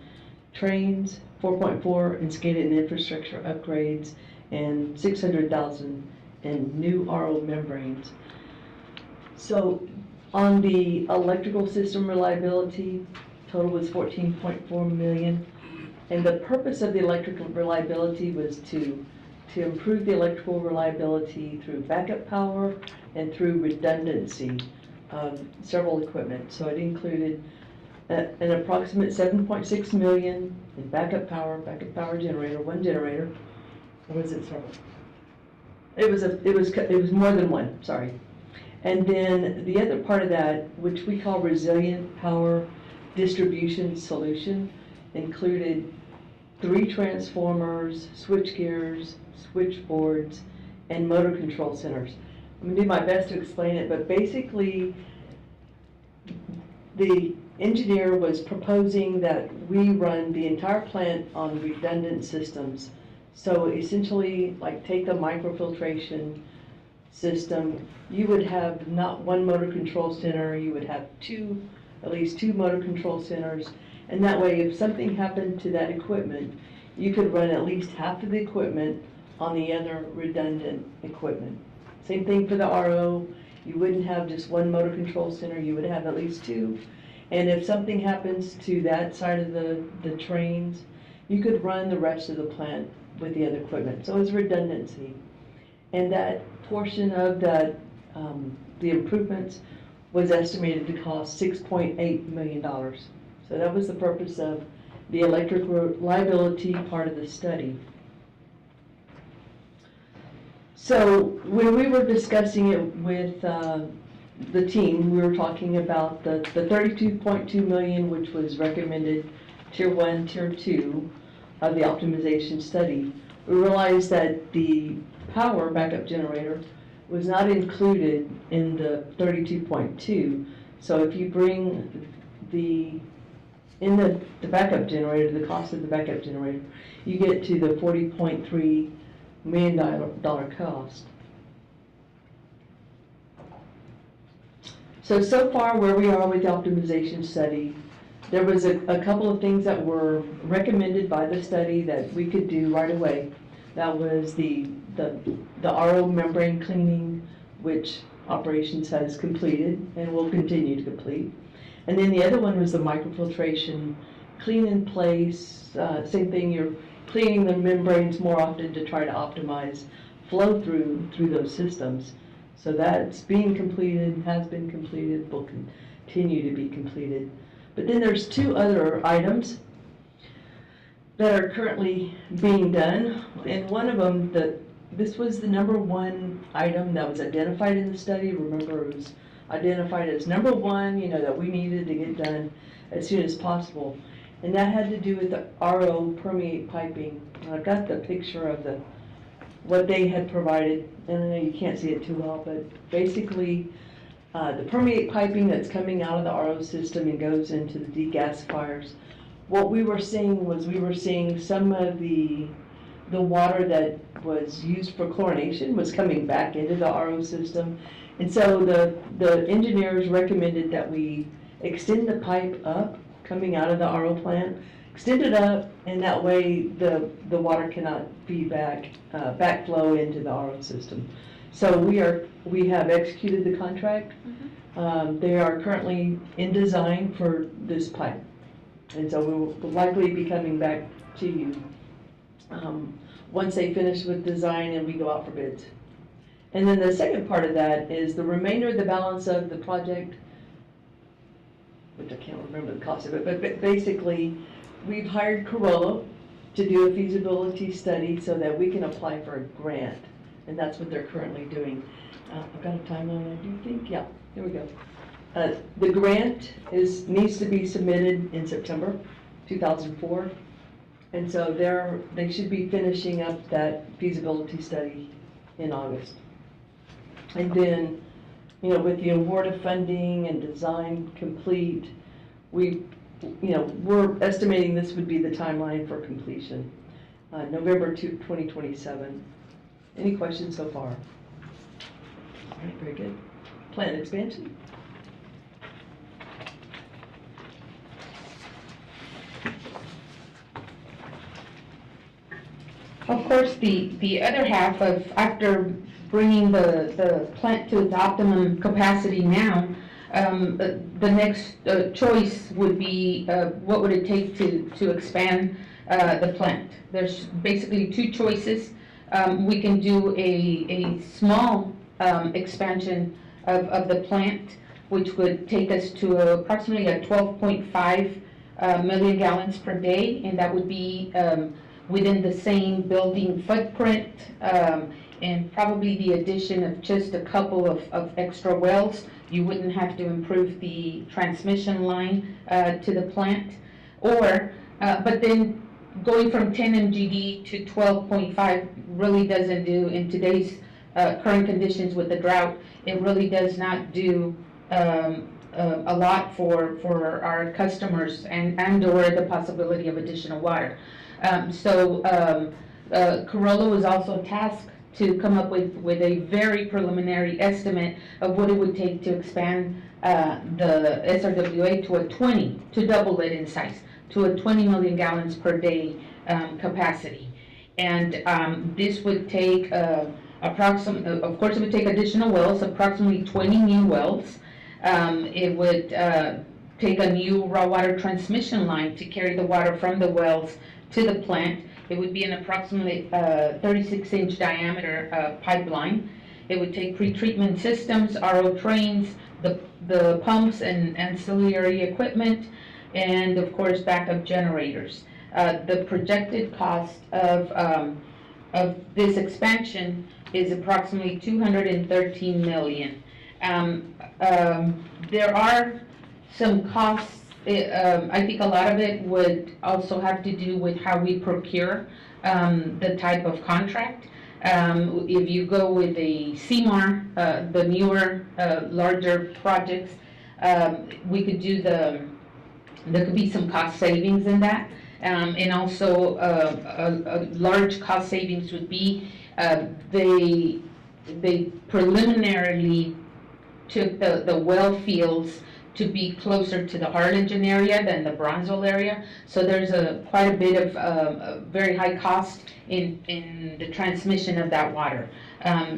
Speaker 8: trains, 4.4 in SCADA and infrastructure upgrades, and $600,000 in new RO membranes. So on the electrical system reliability, total was $14.4 million. And the purpose of the electrical reliability was to improve the electrical reliability through backup power and through redundancy of several equipment. So it included an approximate $7.6 million in backup power generator, one generator. Or was it several? It was more than one, sorry. And then the other part of that, which we call resilient power distribution solution, included 3 transformers, switch gears, switchboards, and motor control centers. I'm gonna do my best to explain it, but basically the engineer was proposing that we run the entire plant on redundant systems. So essentially, like, take the microfiltration system, you would have not one motor control center, you would have 2 at least 2 motor control centers. And that way, if something happened to that equipment, you could run at least half of the equipment on the other redundant equipment. Same thing for the RO. You wouldn't have just 1 motor control center, you would have at least 2. And if something happens to that side of the trains, you could run the rest of the plant with the other equipment. So it's redundancy. And that portion of that, the improvements was estimated to cost $6.8 million. So that was the purpose of the electric reliability part of the study. So when we were discussing it with the team, we were talking about the $32.2 million, which was recommended Tier 1, Tier 2 of the optimization study. We realized that the power backup generator was not included in the 32.2. So if you bring the backup generator, the cost of the backup generator, you get to the $40.3 million cost. So far where we are with the optimization study, there was a couple of things that were recommended by the study that we could do right away. That was the RO membrane cleaning, which operations has completed and will continue to complete. And then the other one was the microfiltration, clean in place, same thing, you're cleaning the membranes more often to try to optimize flow through those systems. So that's being completed, has been completed, will continue to be completed. But then there's 2 other items that are currently being done. And one of them, this was the #1 item that was identified in the study. Remember, it was identified as #1, that we needed to get done as soon as possible. And that had to do with the RO permeate piping. And I've got the picture of what they had provided, and I know you can't see it too well, but basically the permeate piping that's coming out of the RO system and goes into the degasifiers. What we were seeing was some of the water that was used for chlorination was coming back into the RO system. And so the engineers recommended that we extend the pipe up coming out of the RO plant, extend it up, and that way the water cannot feed backflow into the RO system. So we have executed the contract. They are currently in design for this pipe. And so we will likely be coming back to you once they finish with design and we go out for bids. And then the second part of that is the remainder of the balance of the project, which I can't remember the cost of it, but basically we've hired Corolla to do a feasibility study so that we can apply for a grant. And that's what they're currently doing. I've got a timeline, I do think, yeah, here we go. The grant needs to be submitted in September 2004. And so they should be finishing up that feasibility study in August. And then, with the award of funding and design complete, we're estimating this would be the timeline for completion, November 2027. Any questions so far? All right, very good. Plant expansion?
Speaker 12: Of course, the other half of, after bringing the plant to its optimum capacity now, the next choice would be what would it take to expand the plant. There's basically 2 choices. We can do a small expansion of the plant, which would take us to approximately 12.5 million gallons per day, and that would be within the same building footprint, and probably the addition of just a couple of extra wells. You wouldn't have to improve the transmission line to the plant. But then going from 10 MGD to 12.5 really doesn't do, in today's current conditions with the drought, it really does not do a lot for our customers and or the possibility of additional water. Corolla was also tasked to come up with a very preliminary estimate of what it would take to expand the SRWA to double it in size, to a 20 million gallons per day capacity. And this would take approximately, of course, it would take additional wells, approximately 20 new wells. It would take a new raw water transmission line to carry the water from the wells to the plant. It would be an approximately 36-inch diameter pipeline. It would take pretreatment systems, RO trains, the pumps and ancillary equipment, and of course backup generators. The projected cost of this expansion is approximately $213 million. There are some costs. I think a lot of it would also have to do with how we procure the type of contract. If you go with a CMAR, the newer, larger projects, we could do there could be some cost savings in that. And also a large cost savings would be they preliminarily took the well fields to be closer to the Harlingen area than the Bronzeville area. So there's quite a bit of very high cost in the transmission of that water.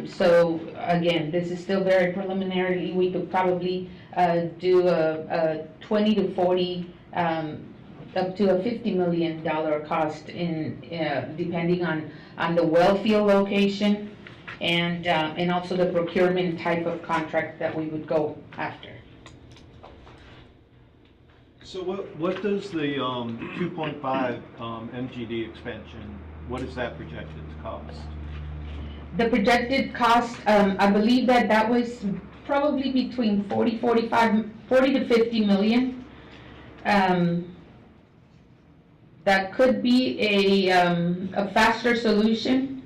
Speaker 12: So again, this is still very preliminary. We could probably do a 20 to 40, up to a $50 million cost in depending on the well field location and also the procurement type of contract that we would go after.
Speaker 1: So what does the 2.5 MGD expansion, what is that projected to cost?
Speaker 12: The projected cost, I believe that was probably between 40 to 50 million. That could be a faster solution,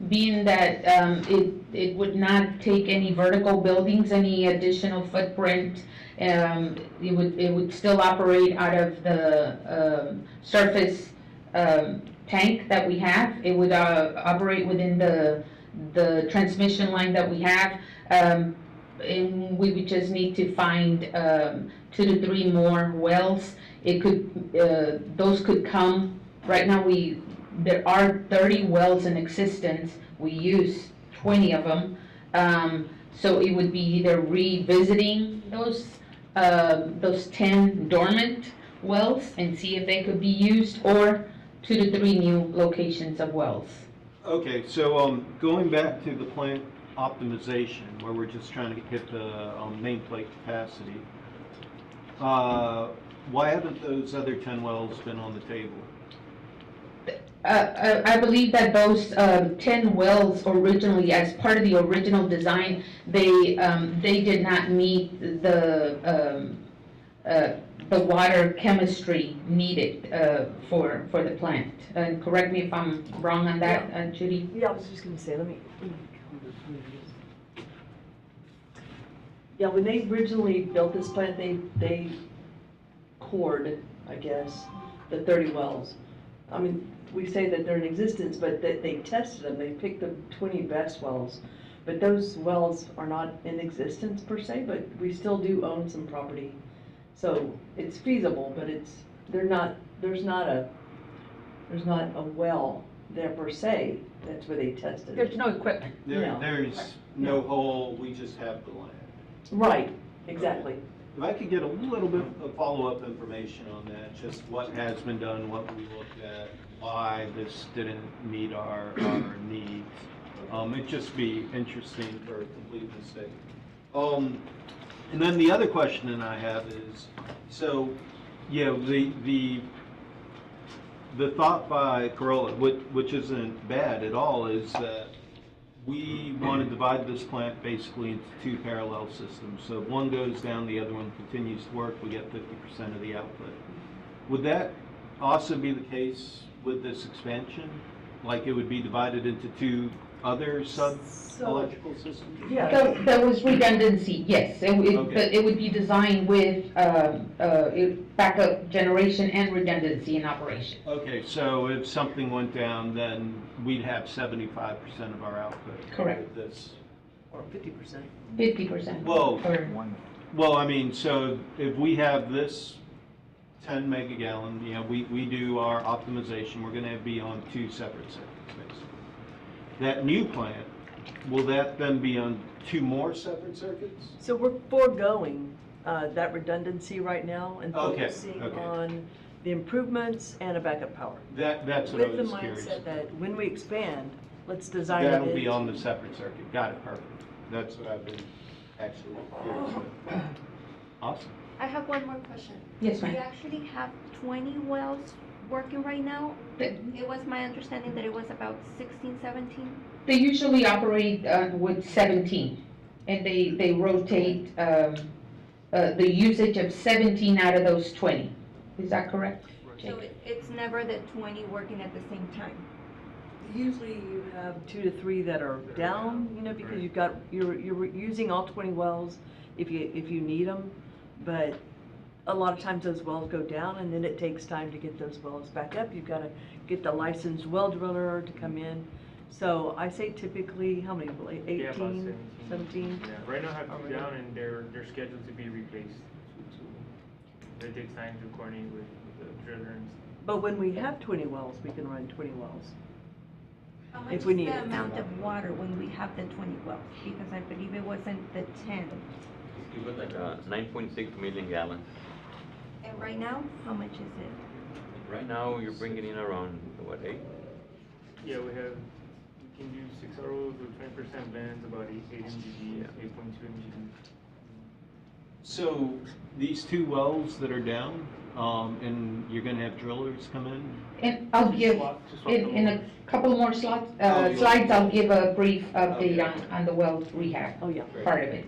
Speaker 12: being that it would not take any vertical buildings, any additional footprint. It would still operate out of the surface tank that we have. It would operate within the transmission line that we have. And we would just need to find 2 to 3 more wells. It could, those could come, right now there are 30 wells in existence. We use 20 of them. So it would be either revisiting those 10 dormant wells and see if they could be used, or 2 to 3 new locations of wells.
Speaker 1: Okay, so going back to the plant optimization, where we're just trying to hit the nameplate capacity, why haven't those other 10 wells been on the table?
Speaker 12: I believe that those 10 wells originally, as part of the original design, they did not meet the water chemistry needed for the plant. And correct me if I'm wrong on that, Judy?
Speaker 8: Yeah, I was just gonna say, let me yeah, when they originally built this plant, they cored, I guess, the 30 wells. I mean, we say that they're in existence, but they tested them. They picked the 20 best wells. But those wells are not in existence per se, but we still do own some property. So it's feasible, but there's not a well there per se. That's where they tested.
Speaker 12: There's no equipment.
Speaker 1: There's no hole, we just have the land.
Speaker 8: Right, exactly.
Speaker 1: If I could get a little bit of follow-up information on that, just what has been done, what we looked at, why this didn't meet our needs. It'd just be interesting for completeness sake. And then the other question that I have is, so, you know, the thought by Corolla, which isn't bad at all, is that we want to divide this plant basically into 2 parallel systems. So if one goes down, the other one continues to work, we get 50% of the output. Would that also be the case with this expansion? Like it would be divided into 2 other sub-electrical systems?
Speaker 12: So there was redundancy, yes.
Speaker 1: Okay.
Speaker 12: It would be designed with backup generation and redundancy in operation.
Speaker 1: Okay, so if something went down, then we'd have 75% of our output.
Speaker 12: Correct.
Speaker 1: With this.
Speaker 8: Or 50%.
Speaker 12: 50%.
Speaker 1: Whoa.
Speaker 12: Or-
Speaker 1: Well, I mean, so if we have this 10 megagallon, you know, we do our optimization, we're gonna be on 2 separate circuits, basically. That new plant, will that then be on 2 more separate circuits?
Speaker 8: So we're foregoing that redundancy right now and
Speaker 1: Okay,
Speaker 8: focusing
Speaker 1: okay.
Speaker 8: on the improvements and a backup power.
Speaker 1: That's what I
Speaker 8: With the
Speaker 1: was curious.
Speaker 8: mindset that when we expand, let's design it
Speaker 1: That'll be
Speaker 8: into-
Speaker 1: on the separate circuit, got it, perfect. That's what I've been actually curious about. Awesome.
Speaker 11: I have one more question.
Speaker 12: Yes,
Speaker 11: We
Speaker 12: ma'am.
Speaker 11: actually have 20 wells working right now.
Speaker 12: They
Speaker 11: It was my understanding that it was about 16, 17.
Speaker 12: they usually operate with 17, and they rotate the usage of 17 out of those 20. Is that correct?
Speaker 11: So it's never the 20 working at the same time.
Speaker 8: Usually you have 2 to 3 that are down, you know, because you're using all 20 wells if you need them, but a lot of times those wells go down and then it takes time to get those wells back up. You've got to get the licensed well driller to come in. So I say typically, how many, like 18,
Speaker 10: Yeah, about
Speaker 8: 17?
Speaker 10: Yeah, right now I have
Speaker 8: Oh,
Speaker 10: two
Speaker 8: really?
Speaker 10: down and they're scheduled to be replaced. It takes time to coordinate with the driller and stuff.
Speaker 8: But when we have 20 wells, we can run 20 wells.
Speaker 11: How much
Speaker 8: If
Speaker 11: is
Speaker 8: we need
Speaker 11: the
Speaker 8: it.
Speaker 11: amount of water when we have the 20 wells? Because I believe it wasn't the 10.
Speaker 5: It was like 9.6 million gallons.
Speaker 11: And right now, how much is it?
Speaker 5: Right now, you're bringing in around, what, 8?
Speaker 10: Yeah, we can do 6 ROs with 20% blends, about 8 MGD, 8.2 MGD.
Speaker 1: So these 2 wells that are down, and you're gonna have drillers come in?
Speaker 12: And I'll give,
Speaker 10: swap
Speaker 12: in a couple more slides, I'll give a brief update on the well rehab
Speaker 8: Oh, yeah.
Speaker 12: part of it.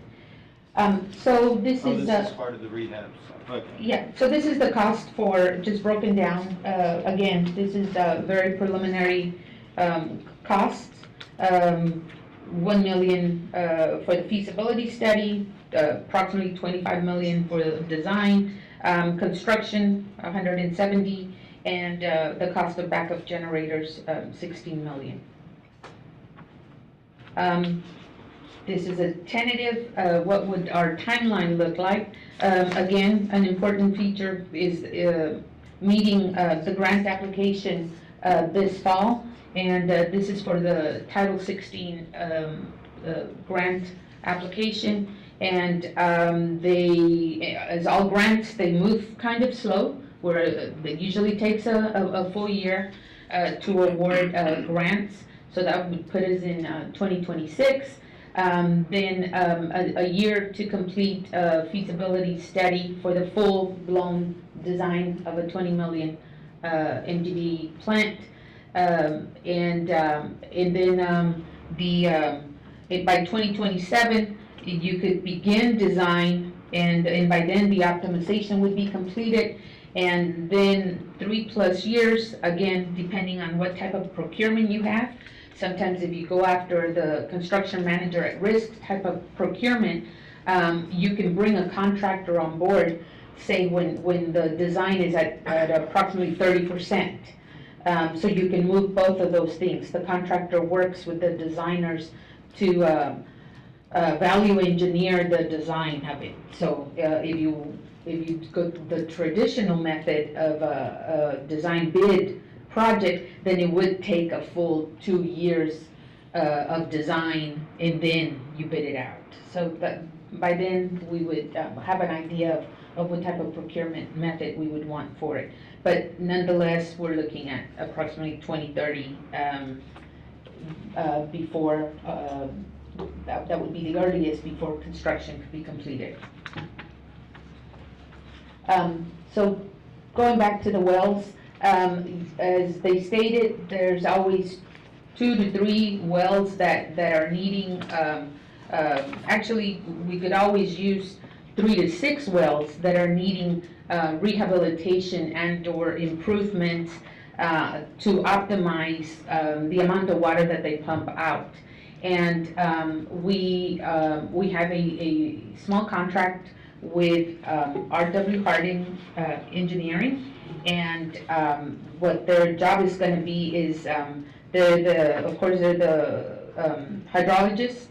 Speaker 12: So this
Speaker 1: Oh,
Speaker 12: is,
Speaker 1: this is part of the rehab stuff, okay.
Speaker 12: yeah, so this is the cost for, just broken down. Again, this is very preliminary costs. 1 million for the feasibility study, approximately 25 million for the design, construction, 170, and the cost of backup generators, 16 million. This is a tentative, what would our timeline look like? Again, an important feature is meeting the grant application this fall, and this is for the Title 16 grant application. And they, as all grants, they move kind of slow, where it usually takes a full year to award grants. So that would put us in 2026. Then a year to complete a feasibility study for the full-blown design of a 20 million MGD plant. And then by 2027, you could begin design, and by then the optimization would be completed. And then 3+ years, again, depending on what type of procurement you have. Sometimes if you go after the construction manager at risk type of procurement, you can bring a contractor on board, say when the design is at approximately 30%. So you can move both of those things. The contractor works with the designers to value engineer the design of it. So if you go the traditional method of a design bid project, then it would take a full 2 years of design, and then you bid it out. So that by then we would have an idea of what type of procurement method we would want for it. But nonetheless, we're looking at approximately 2030 before that would be the earliest before construction could be completed. So going back to the wells, as they stated, there's always 2 to 3 wells that are needing, actually, we could always use 3 to 6 wells that are needing rehabilitation and/or improvements to optimize the amount of water that they pump out. And we have a small contract with RW Harding Engineering, and what their job is going to be is of course they're the hydrologists,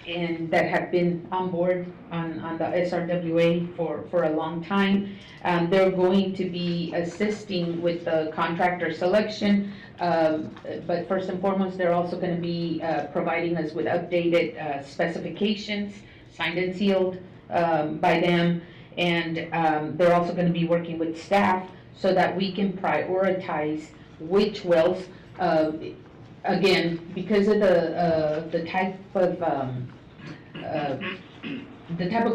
Speaker 12: and that have been on board on the SRWA for a long time. They're going to be assisting with the contractor selection, but first and foremost, they're also going to be providing us with updated specifications, signed and sealed by them, and they're also going to be working with staff so that we can prioritize which wells, again, because of the type of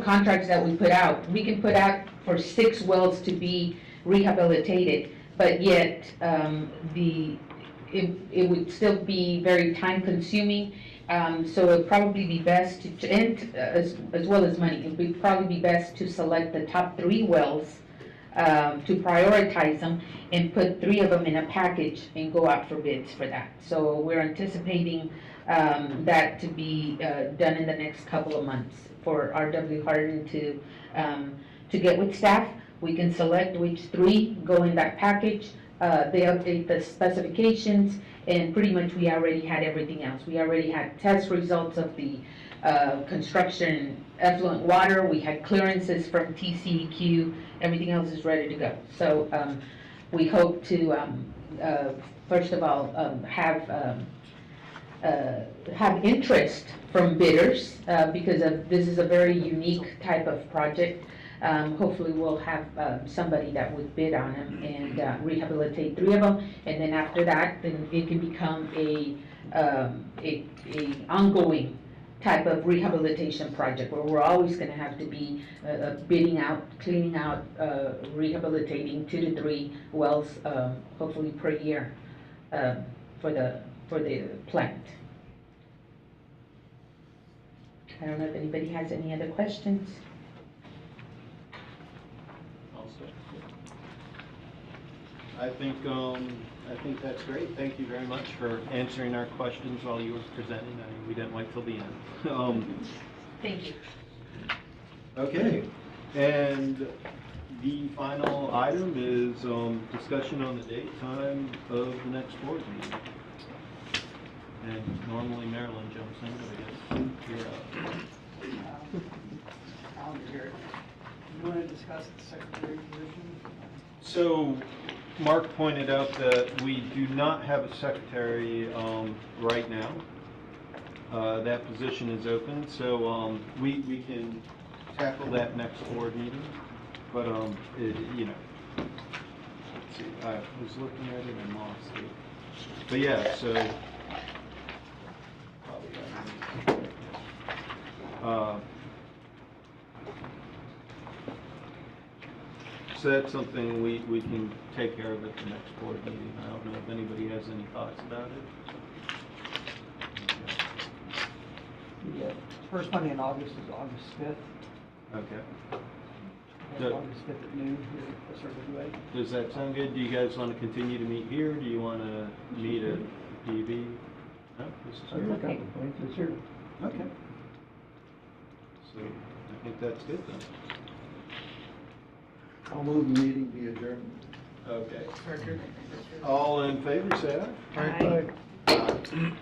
Speaker 12: contracts that we put out. We can put out for 6 wells to be rehabilitated, but yet it would still be very time consuming. So it'd probably be best to, and as well as money, it would probably be best to select the top 3 wells, to prioritize them and put 3 of them in a package and go out for bids for that. So we're anticipating that to be done in the next couple of months for RW Hardin to get with staff. We can select which 3 go in that package. They update the specifications, and pretty much we already had everything else. We already had test results of the construction effluent water. We had clearances from TCEQ. Everything else is ready to go. So we hope to first of all have interest from bidders because this is a very unique type of project. Hopefully we'll have somebody that would bid on them and rehabilitate 3 of them, and then after that, then it can become a ongoing type of rehabilitation project where we're always going to have to be bidding out, cleaning out, rehabilitating 2 to 3 wells, hopefully per year, for the plant. I don't know if anybody has any other questions.
Speaker 1: I think that's great. Thank you very much for answering our questions while you were presenting. We didn't wait till the end.
Speaker 12: Thank you.
Speaker 1: Okay, and the final item is discussion on the date, time of the next board meeting. And normally Marilyn jumps in, but I guess you're up.
Speaker 4: Calendar here. You want to discuss the secretary position?
Speaker 1: So Mark pointed out that we do not have a secretary right now. That position is open, so we can tackle that next board meeting. But you know, let's see. I was looking at it and lost it. But yeah, so so that's something we can take care of at the next board meeting. I don't know if anybody has any thoughts about it.
Speaker 4: The first Monday in August is August 5th.
Speaker 1: Okay.
Speaker 4: That's August 5th at noon here at SRWA.
Speaker 1: Does that sound good? Do you guys want to continue to meet here? Do you want to meet at PB? No, this is here.
Speaker 2: Okay. It's here.
Speaker 1: Okay. So I think that's good then.
Speaker 2: I'll move the meeting be adjourned.
Speaker 1: Okay. All in favor, say aye.
Speaker 12: Aye.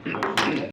Speaker 1: Motion